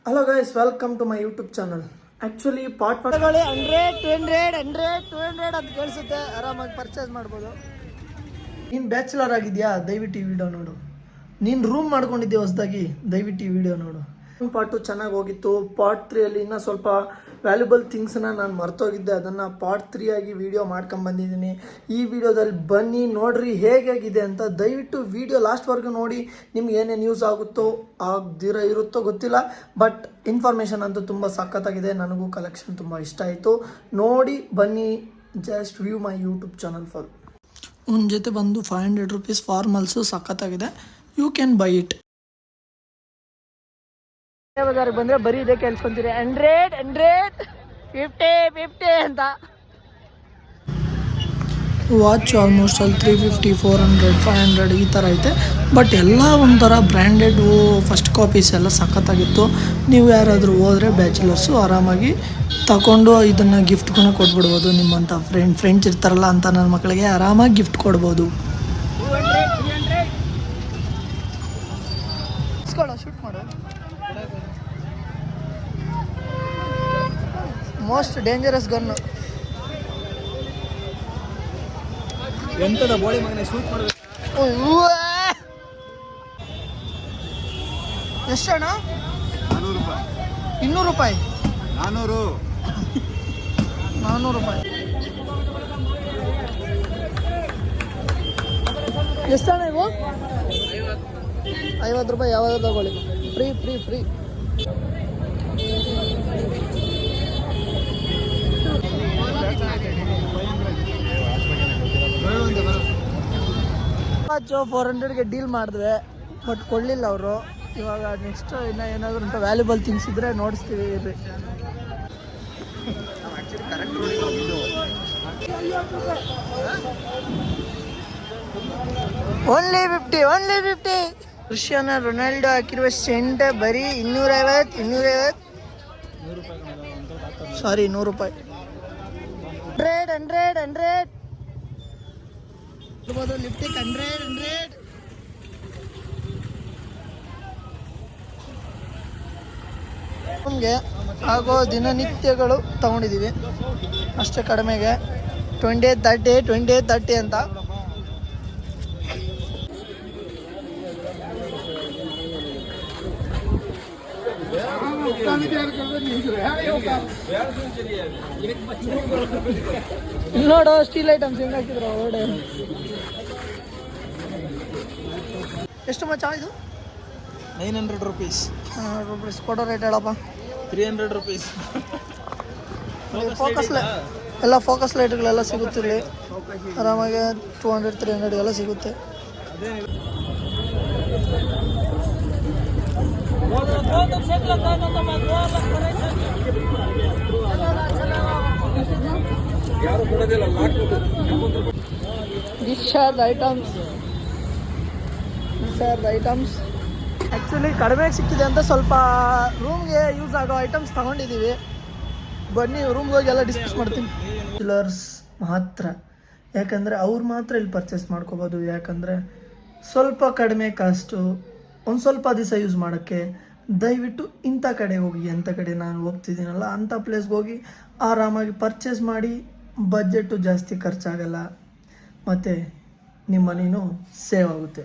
Hello guys, welcome to my YouTube channel. Actually part 100 200 ಅಂತ ಕೇಳಿಸುತ್ತೆ. ಆರಾಮಾಗಿ purchase ಮಾಡ್ಬೋದು. ನೀನು ಬ್ಯಾಚುಲರ್ ಆಗಿದೆಯಾ? ದಯವಿಟ್ಟು ಈ ವಿಡಿಯೋ ನೋಡು. ನೀನು ರೂಮ್ ಮಾಡ್ಕೊಂಡಿದ್ದೆ ಹೊಸದಾಗಿ, ದಯವಿಟ್ಟು ಈ ವಿಡಿಯೋ ನೋಡು. ಪಾರ್ಟ್ 2 ಚೆನ್ನಾಗಿ ಹೋಗಿತ್ತು. ಪಾರ್ಟ್ 3ಅಲ್ಲಿ ಇನ್ನೂ ಸ್ವಲ್ಪ ವ್ಯಾಲ್ಯುಬಲ್ ಥಿಂಗ್ಸನ್ನ ನಾನು ಮರ್ತೋಗಿದ್ದೆ. ಅದನ್ನು ಪಾರ್ಟ್ 3 ಆಗಿ ವಿಡಿಯೋ ಮಾಡ್ಕೊಂಬಂದಿದ್ದೀನಿ. ಈ ವಿಡಿಯೋದಲ್ಲಿ ಬನ್ನಿ ನೋಡ್ರಿ ಹೇಗಾಗಿದೆ ಅಂತ. ದಯವಿಟ್ಟು ವಿಡಿಯೋ ಲಾಸ್ಟ್ವರೆಗೂ ನೋಡಿ. ನಿಮ್ಗೆ ಏನೇನು ಯೂಸ್ ಆಗುತ್ತೋ ಇರುತ್ತೋ ಗೊತ್ತಿಲ್ಲ, ಬಟ್ ಇನ್ಫಾರ್ಮೇಷನ್ ಅಂತೂ ತುಂಬ ಸಖತ್ತಾಗಿದೆ. ನನಗೂ ಕಲೆಕ್ಷನ್ ತುಂಬ ಇಷ್ಟ ಆಯಿತು. ನೋಡಿ ಬನ್ನಿ, just view my YouTube channel for. ಒಂದು ಜೊತೆ ಬಂದು 500 ರೂಪೀಸ್ ಫಾರ್ಮಲ್ಸು ಸಖತ್ತಾಗಿದೆ. You can buy it. ಬಜಾರಿಗೆ ಬಂದರೆ ಬರೀ ಇದೇ ಕೇಳಿಸ್ಕೊಂತೀರಿ, 100 50 ಅಂತ. ವಾಚ್ ಆಲ್ಮೋಸ್ಟ್ ಅಲ್ಲಿ 350 400 500 ಈ ಥರ ಐತೆ. ಬಟ್ ಎಲ್ಲ ಒಂಥರ ಬ್ರ್ಯಾಂಡೆಡ್ ಫಸ್ಟ್ ಕಾಪೀಸ್ ಎಲ್ಲ ಸಖತ್ತಾಗಿತ್ತು. ನೀವು ಯಾರಾದರೂ ಹೋದರೆ ಬ್ಯಾಚುಲರ್ಸು ಆರಾಮಾಗಿ ತಗೊಂಡು ಇದನ್ನು ಗಿಫ್ಟ್ಗೂ ಕೊಟ್ಬಿಡ್ಬೋದು. ನಿಮ್ಮಂಥ ಫ್ರೆಂಡ್ಸ್ ಇರ್ತಾರಲ್ಲ ಅಂತ ನನ್ನ ಮಕ್ಕಳಿಗೆ ಆರಾಮಾಗಿ ಗಿಫ್ಟ್ ಕೊಡ್ಬೋದು. ಶೂಟ್ ಮಾಡು. Most dangerous gun. ಎಂತದ ಬಾಡಿ ಮಗನೇ ಶೂಟ್ ಮಾಡಬೇಕು. ಎಷ್ಟಣ್ಣ? 400 ರೂಪಾಯಿ. 200 ರೂಪಾಯಿ? 400 ರೂಪಾಯಿ. ಎಷ್ಟಣ್ಣ ಇವು? 50 ರೂಪಾಯಿ. ಯಾವಾಗ ತಗೊಳ್ಳಿ, ಫ್ರೀ. ವಾಚು 400ಗೆ ಡೀಲ್ ಮಾಡಿದ್ವಿ, ಬಟ್ ಕೊಡಲಿಲ್ಲ ಅವರು. ಇವಾಗ ನೆಕ್ಸ್ಟ್ ಇನ್ನೂ ಏನಾದರೂ ಅಂತ ವ್ಯಾಲ್ಯೂಬಲ್ ಥಿಂಗ್ಸ್ ಇದ್ದರೆ ನೋಡಿಸ್ತೀವಿ. ಇರ್ರಿ, ಓನ್ಲಿ 50. ಕ್ರಿಸ್ಟಿಯಾನೋ ರೊನಾಲ್ಡೋ ಹಾಕಿರುವ ಸೆಂಟ್ ಬರೀ 250. ಸಾರಿ, 100 ರೂಪಾಯಿ. 100 ಲಿಪ್ಟಿಕ್ 100. ನಮಗೆ ಆಗೋ ದಿನನಿತ್ಯಗಳು ತಗೊಂಡಿದ್ದೀವಿ ಅಷ್ಟೇ ಕಡಿಮೆಗೆ. 20 ಅಂತ. ನೋಡು ಸ್ಟೀಲ್ ಐಟಮ್ಸ್ ಹೆಂಗೆ ಹಾಕಿದ್ರು ಓಡೆ. ಎಷ್ಟು ಮಚ್ಚ ಇದು? 900 ರೂಪೀಸ್. 900 ರೂಪೀಸ್ ಕೊಡೋ ರೇಟ್ ಹೇಳಪ್ಪ. 300 ರೂಪೀಸ್. ಫೋಕಸ್ ಲೈಟ್ಗಳೆಲ್ಲ ಸಿಗುತ್ತಿರಲಿ ಆರಾಮಾಗಿ. 200 300 ಎಲ್ಲ ಸಿಗುತ್ತೆ. These are the items. Actually ಕಡಿಮೆಗೆ ಸಿಕ್ಕಿದೆ ಅಂತ ಸ್ವಲ್ಪ ರೂಮ್ಗೆ ಯೂಸ್ ಆಗೋ ಐಟಮ್ಸ್ ತಗೊಂಡಿದ್ದೀವಿ. ಬನ್ನಿ ರೂಮ್ಗೆ ಹೋಗಿ ಎಲ್ಲ ಡಿಸ್ಕಸ್ ಮಾಡ್ತೀನಿ. ಬ್ಯಾಚುಲರ್ಸ್ ಮಾತ್ರ, ಯಾಕಂದರೆ ಅವ್ರು ಮಾತ್ರ ಇಲ್ಲಿ ಪರ್ಚೇಸ್ ಮಾಡ್ಕೋಬೋದು. ಯಾಕಂದರೆ ಸ್ವಲ್ಪ ಕಡಿಮೆ ಕಾಸ್ಟು, ಒಂದು ಸ್ವಲ್ಪ ದಿವಸ ಯೂಸ್ ಮಾಡೋಕ್ಕೆ. ದಯವಿಟ್ಟು ಇಂಥ ಕಡೆ ಹೋಗಿ, ಎಂಥ ಕಡೆ ನಾನು ಹೋಗ್ತಿದ್ದೀನಲ್ಲ ಅಂಥ ಪ್ಲೇಸ್ಗೆ ಹೋಗಿ ಆರಾಮಾಗಿ ಪರ್ಚೇಸ್ ಮಾಡಿ. ಬಜೆಟು ಜಾಸ್ತಿ ಖರ್ಚಾಗಲ್ಲ ಮತ್ತು ನಿಮ್ಮ ಮನಿನೂ ಸೇವ್ ಆಗುತ್ತೆ.